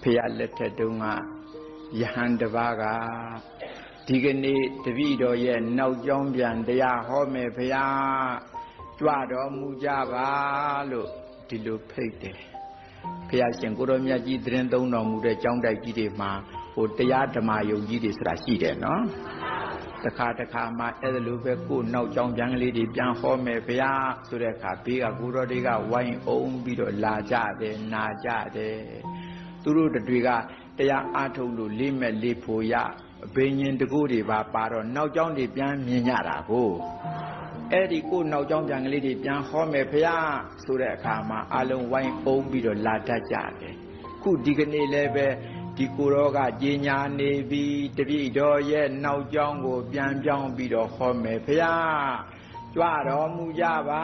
ဖျားလက်ထက်တုန်းကယဟန်တစ်ပါးကဒီကနေ့တပည့်တော်ရဲ့နောက်ကျောင်းပြန်တရားဟောမယ်ဖျားကြွတော်မူကြပါလို့ဒီလိုဖိတ်တယ်ဖျားရှင်ကိုတော်မြတ်ကြီးသတင်းသုံးတော်မူတဲ့ကျောင်းတိုက်ကြီးတွေမှာဟိုတရားဓမ္မယုံကြီးတွေဆိုတာရှိတယ်နော်တခါမှအဲ့လိုပဲကိုနောက်ကျောင်းပြန်ကလေးတွေပြန်ဟောမယ်ဗျာဆိုတဲ့အခါဘေးကကိုတော်တွေကဝိုင်းအောင်ပြီးတော့လာကြတယ်နာကြတယ်သူတို့တွေကတရားအားထုတ်လို့လေးမဲ့လေးဖို့ရဘိညာဉ်တကူတွေပါတော့နောက်ကျောင်းတွေပြန်မြင်ကြတာကိုအဲ့ဒီကိုနောက်ကျောင်းပြန်ကလေးတွေပြန်ဟောမယ်ဗျာဆိုတဲ့အခါမှာအလုံးဝိုင်းအောင်ပြီးတော့လာတတ်ကြတယ်ခုဒီကနေ့လည်းပဲဒီကိုရောကကြီးညာနေပြီးတပည့်တော်ရဲ့နောက်ကျောင်းကိုပြန်ပြောင်းပြီးတော့ဟောမယ်ဗျာကြွတော်မူကြပါ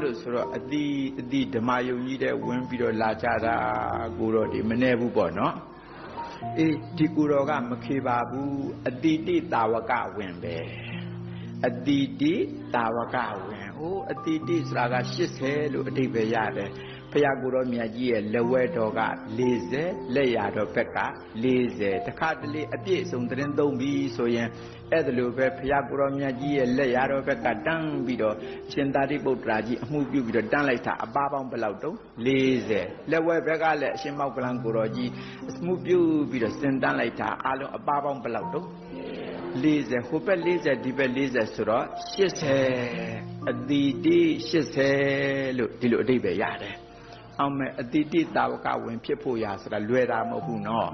လို့ဆိုတော့အတိဓမ္မယုံကြီးတဲ့ဝင်ပြီးတော့လာကြတာကိုရောဒီမနေဘူးပေါ့နော်အေးဒီကိုရောကမခေပါဘူးအတိတိတာဝကဝင်ပဲအတိတိတာဝကဝင်ဟိုအတိတိဆိုတာက80လို့အဓိပ္ပာယ်ရတယ်ဖယားကိုတော်မြတ်ကြီးရဲ့လက်ဝဲတော်က40လက်ရတော်ဘက်က40တခါတလေအပြည့်အစုံသတင်းသုံးပြီးဆိုရင်အဲ့ဒါလိုပဲဖယားကိုတော်မြတ်ကြီးရဲ့လက်ရတော်ဘက်ကတန်းပြီးတော့ရှင်သာရိပုတ္တရာကြီးအမှုပြုပြီးတော့တန်းလိုက်တာအပါပေါင်းဘယ်လောက်တုံး40လက်ဝဲဘက်ကလည်းအရှင်မောကလန်ကိုတော်ကြီးအမှုပြုပြီးတော့စင်တန်းလိုက်တာအလုံးအပါပေါင်းဘယ်လောက်တုံး40ဟိုဘက်40ဒီဘက်40ဆိုတော့80အတိတိ80လို့ဒီလိုအဓိပ္ပာယ်ရတယ်အောင်မဲ့အတိတိတာဝကဝင်ဖြစ်ဖို့ရဆိုတာလွယ်တာမဟုတ်ဘူးနော်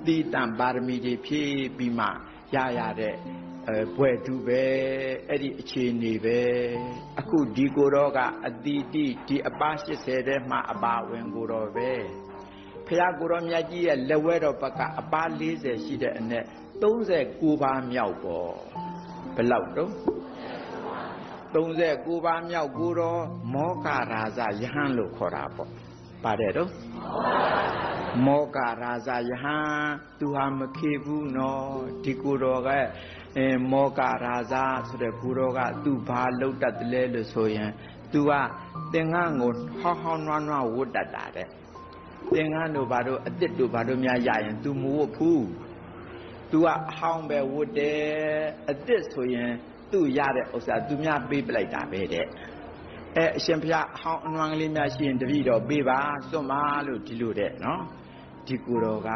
တိတံပါရမီတွေဖြည့်ပြီးမှရတဲ့ဘွယ်တူပဲအဲ့ဒီအခြေအနေပဲအခုဒီကိုတော့ကအတိတိဒီအပါ80ထဲမှာအပါဝင်ကိုတော့ပဲဖယားကိုတော်မြတ်ကြီးရဲ့လက်ဝဲတော်ဘက်ကအပါ40ရှိတဲ့အနက်39ပါးမြောက်ပေါ့ဘယ်လောက်တော့39ပါးမြောက်ကိုတော့မောကရာဇယဟန်လို့ခေါ်တာပေါ့ပါတယ်တော့မောကရာဇယဟန်သူဟာမခေဘူးနော်ဒီကိုတော်ကမောကရာဇဆိုတဲ့ကိုတော်ကသူဘာလုပ်တတ်တယ်လဲလို့ဆိုရင်သူကသင်္ကန်းကိုဟောင်းနွားဝတ်တတ်တာတဲ့သင်္ကန်းတို့ဘာတို့အစ်စ်တို့ဘာတို့များရရင်သူမဝတ်ဘူးသူကအဟောင်းပဲဝတ်တယ်အစ်စ်ဆိုရင်သူ့ရတဲ့ဥစ္စာသူများပေးပလိုက်တာပဲတဲ့အရှင်ဘုရားအဟောင်းအနွမ်းကလေးများရှိရင်တပည့်တော်ပေးပါစွန့်ပါလို့ဒီလိုတဲ့နော်ဒီကိုယ်တော်က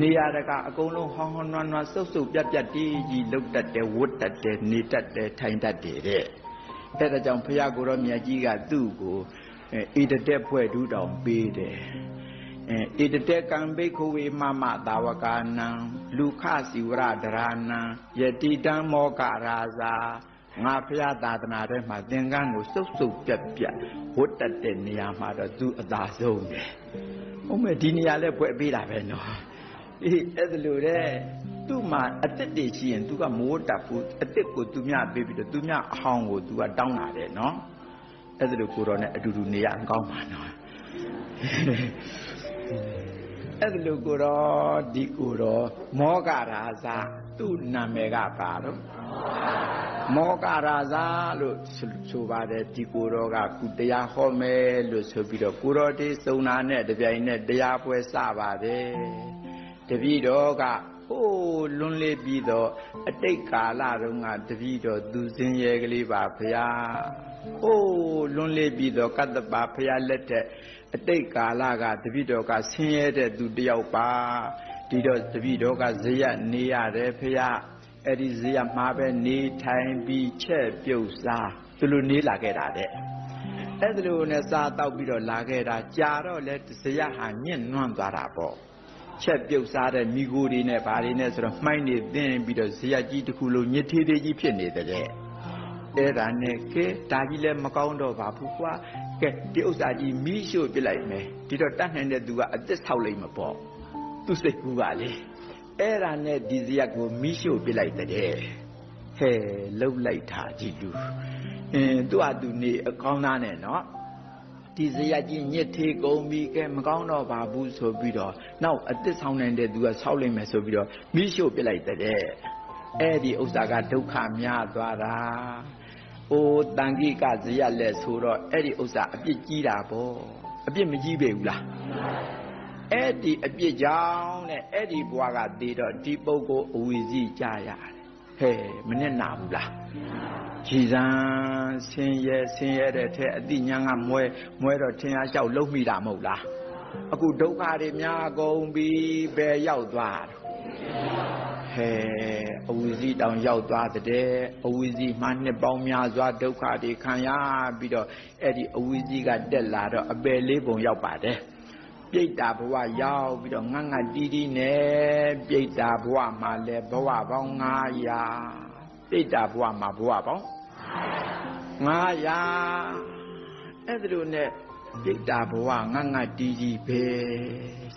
နေရတကအကုန်လုံးဟောင်းနွမ်းစုပ်ပြတ်တီးကြီးလှုပ်တတ်တယ်ဝတ်တတ်တယ်နေတတ်တယ်ထိုင်တတ်တယ်တဲ့အဲ့ဒါကြောင့်ဘုရားကိုယ်တော်မြတ်ကြီးကသူ့ကိုဣတတက်ဖွဲ့ဒူးတောင်ပေးတယ်ဣတတေကံဘိက္ခဝေမမတာဝကာနံလူခစီဝရဒရာနံယတိတံမောကရာဇာငါဖျားသာသနာထဲမှာသင်္ကန်းကိုစုပ်ပြတ်ဝတ်တတ်တဲ့နေရာမှာတော့သူအသာဆုံးပဲဟုတ်မဲ့ဒီနေရာလဲဖွဲ့ပေးတာပဲနော်အေးအဲ့ဒါလို့တဲ့သူ့မှာအစ်စ်တွေရှိရင်သူကမိုးတတ်ဘူးအစ်စ်ကိုသူများပေးပြီးတော့သူများအဟောင်းကိုသူကတောင်းလာတယ်နော်အဲ့ဒါလို့ကိုတော်နဲ့အတူတူနေရအောင်ကောင်းပါနော်အဲ့ဒါလို့ကိုတော့ဒီကိုတော့မောကရာဇသူ့နာမည်ကပါတော့မောကရာဇလို့ဆိုပါတယ်ဒီကိုတော့ကကုတရားဟောမယ်လို့ဆိုပြီးတော့ကိုတော်ဒီစုံနာနဲ့တပြိုင်နဲ့တရားပွဲစပါတယ်တပည့်တော်ကဟိုးလွန်လေပြီးတော့အတိတ်ကာလတုန်းကတပည့်တော်သူစင်ရဲကလေးပါဗျာဟိုးလွန်လေပြီးတော့ကတ္တပါဖရာလက်ထက်အတိတ်ကာလကတပည့်တော်ကဆင်းရဲတဲ့သူတယောက်ပါဒီတော့တပည့်တော်ကဇေယနေရတယ်ဖရာအဲ့ဒီဇေယမှာပဲနေထိုင်ပြီးချက်ပြုတ်စားသူလိုနေလာခဲ့တာတဲ့အဲ့ဒါလိုနဲ့စားတောက်ပြီးတော့လာခဲ့တာကြာတော့လေဇေယဟာညှဉ်းနှွမ်းသွားတာပေါ့ချက်ပြုတ်စားတဲ့မိကိုတွေနဲ့ဗာတွေနဲ့ဆိုတော့မှိုင်းနေသင်းပြီးတော့ဇေယကြီးတစ်ခုလုံးညစ်သေးသေးကြီးဖြစ်နေတဲ့အဲ့ဒါနဲ့ကဲဒါကြီးလည်းမကောင်းတော့ပါဘူးကွာကဲဒီဥစ္စာကြီးမီးရှို့ပြလိုက်မယ်ဒီတော့တတ်နိုင်တဲ့သူကအသစ်ဆောက်လိုက်မှာပေါ့သူစိတ်ကူးကလေအဲ့ဒါနဲ့ဒီဇယကိုမီးရှို့ပြလိုက်တဲ့ဟဲ့လှုပ်လိုက်တာကြည့်လူသူ့ဟာသူနေအကောင်းသားနဲ့နော်ဒီဇယကြီးညစ်သေးကုန်ပြီကဲမကောင်းတော့ပါဘူးဆိုပြီးတော့နောက်အသစ်ဆောက်နိုင်တဲ့သူကဆောက်လိုက်မယ်ဆိုပြီးတော့မီးရှို့ပြလိုက်တဲ့အဲ့ဒီဥစ္စာကဒုက္ခများသွားတာအိုးတန်ခိကဇယလက်ဆိုတော့အဲ့ဒီဥစ္စာအပြစ်ကြီးတာပေါ့အပြစ်မကြီးပေဘူးလား အဲ့ဒီအပြစ်ကြောင့်တဲ့အဲ့ဒီဘဝကတည်တော့ဒီပုဂ္ဂိုလ်အဝိဇ္ဇိကြရတယ်ဟဲ့မနဲ့နာဘူးလားကြည်စံဆင်းရဲတဲ့ထဲအတိညာကမွဲတော့ထင်ရလျှောက်လုံးမိတာမဟုတ်လားအခုဒုက္ခတွေများကုန်ပြီဘယ်ရောက်သွားဟဲ့အဝိဇ္ဇိတောင်ရောက်သွားတဲ့အဝိဇ္ဇိမှနှစ်ပေါင်းများစွာဒုက္ခတွေခံရပြီးတော့အဲ့ဒီအဝိဇ္ဇိကတက်လာတော့အပယ်လေးပုံရောက်ပါတယ်ပြိတ္တာဘဝရောက်ပြီးတော့ငတ်ငတ်တီးတီးနဲ့ပြိတ္တာဘဝမှာလဲဘဝပေါင်း900ပြိတ္တာဘဝမှာဘဝပေါင်း900အဲ့ဒါလိုနဲ့ပြိတ္တာဘဝငတ်ငတ်တီးတီးပဲ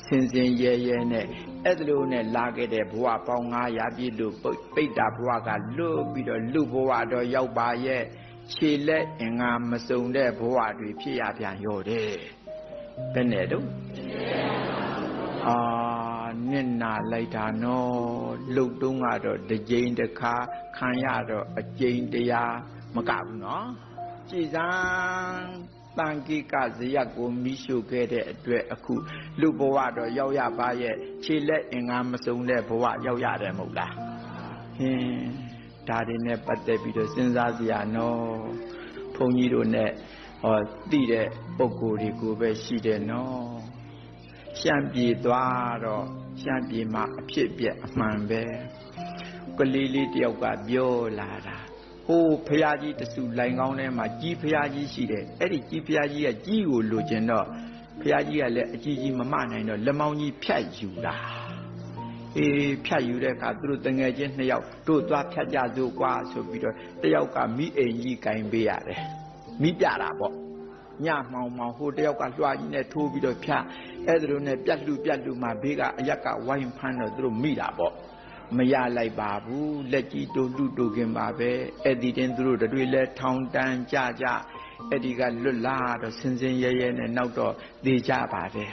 စင်ရဲနဲ့အဲ့ဒါလိုနဲ့လာခဲ့တဲ့ဘဝပေါင်း900ပြည့်လို့ပိတ္တာဘဝကလွတ်ပြီးတော့လူဘဝတော့ရောက်ပါရဲ့ခြေလက်အင်္ဂါမစုံတဲ့ဘဝတွေဖြစ်ရပြန်ရောတယ်ဘယ်နဲ့တော့နစ်နာလိုက်တာနော်လှုပ်တုံးကတော့တစ်ကြိမ်တစ်ခါခံရတော့အကြိမ်တရားမကဘူးနော်ကြည်စံတန်ကိကဇယက်ကိုမိရှုခဲ့တဲ့အတွက်အခုလူဘဝတော့ရောက်ရပါရဲ့ခြေလက်အင်္ဂါမစုံတဲ့ဘဝရောက်ရတယ်မဟုတ်လားဟင်းဒါတွေနဲ့ပတ်သက်ပြီးတော့စဉ်းစားစရာနော်ဘုန်းကြီးတို့နဲ့သိတဲ့ပုဂ္ဂိုလ်တွေကိုပဲရှိတယ်နော်ရှမ်းပြည်သွားတော့ရှမ်းပြည်မှာအဖြစ်အပျက်အမှန်ပဲကလေးလေးတယောက်ကပြောလာတာဟိုဖရာကြီးတဆူလိုင်ကောင်းထဲမှာကြီးဖရာကြီးရှိတယ်အဲ့ဒီကြီးဖရာကြီးကကြီးကိုလိုချင်တော့ဖရာကြီးကလည်းအကြီးကြီးမမနိုင်တော့လက်မောင်းကြီးဖြတ်ယူတာဖြတ်ယူတဲ့အခါသူတို့တငယ်ချင်း2ယောက်တို့သွားဖြတ်ကြစို့ကွာဆိုပြီးတော့တယောက်ကမိအိမ်ကြီးကင်ပေးရတယ်မိပြတာပေါ့ညမှောင်ဟိုတယောက်ကလွှာကြီးနဲ့ထိုးပြီးတော့ဖြတ်အဲ့ဒါလိုနဲ့ပြတ်လူမှဘေးကအရက်ကဝိုင်းဖမ်းတော့သူတို့မိတာပေါ့မရလိုက်ပါဘူးလက်ကြီးတို့လူတို့ခင်ပါပဲအဲ့ဒီတင်သူတို့တွေလဲထောင်တန်းကြအဲ့ဒီကလွတ်လာတော့စင်ရဲနဲ့နောက်တော့သေကြပါတယ်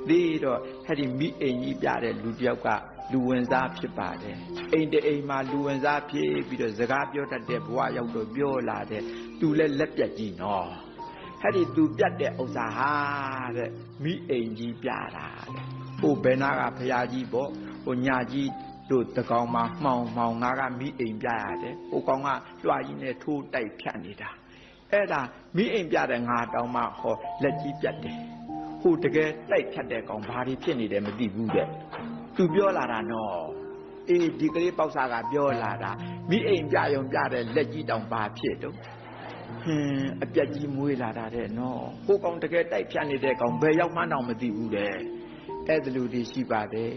သေတော့အဲ့ဒီမိအိမ်ကြီးပြတဲ့လူတယောက်ကလူဝင်စားဖြစ်ပါတယ်အိမ်တအိမ်မှာလူဝင်စားဖြစ်ပြီးတော့စကားပြောတတ်တဲ့ဘဝရောက်တော့ပြောလာတဲ့သူလဲလက်ပြတ်ကြီးနော်အဲ့ဒီသူပြတ်တဲ့ဥစ္စာဟာတဲ့မိအိမ်ကြီးပြတာတဲ့ဟိုဘယ်နာကဖရာကြီးပေါ့ဟိုညာကြီးတို့တကောင်မှာမှောင်ငါကမိအိမ်ပြရတယ်ဟိုကောင်ကလွှာကြီးနဲ့ထိုးတိုက်ဖြတ်နေတာအဲ့ဒါမိအိမ်ပြတဲ့ငါတောင်မှဟောလက်ကြီးပြတ်တယ်ဟိုတကယ်တိုက်ဖြတ်တဲ့ကောင်ဘာတွေဖြစ်နေတယ်မသိဘူးတဲ့သူပြောလာတာနော်ဒီကလေးပေါက်စားကပြောလာတာမိအိမ်ပြယုံပြတဲ့လက်ကြီးတောင်ဘာဖြစ်တော့အပြက်ကြီးမွေးလာတာတဲ့နော်ဟိုကောင်တကယ်တိုက်ဖြတ်နေတဲ့ကောင်ဘယ်ရောက်မှန်းတော့မသိဘူးတဲ့အဲ့ဒါလူတွေရှိပါတယ်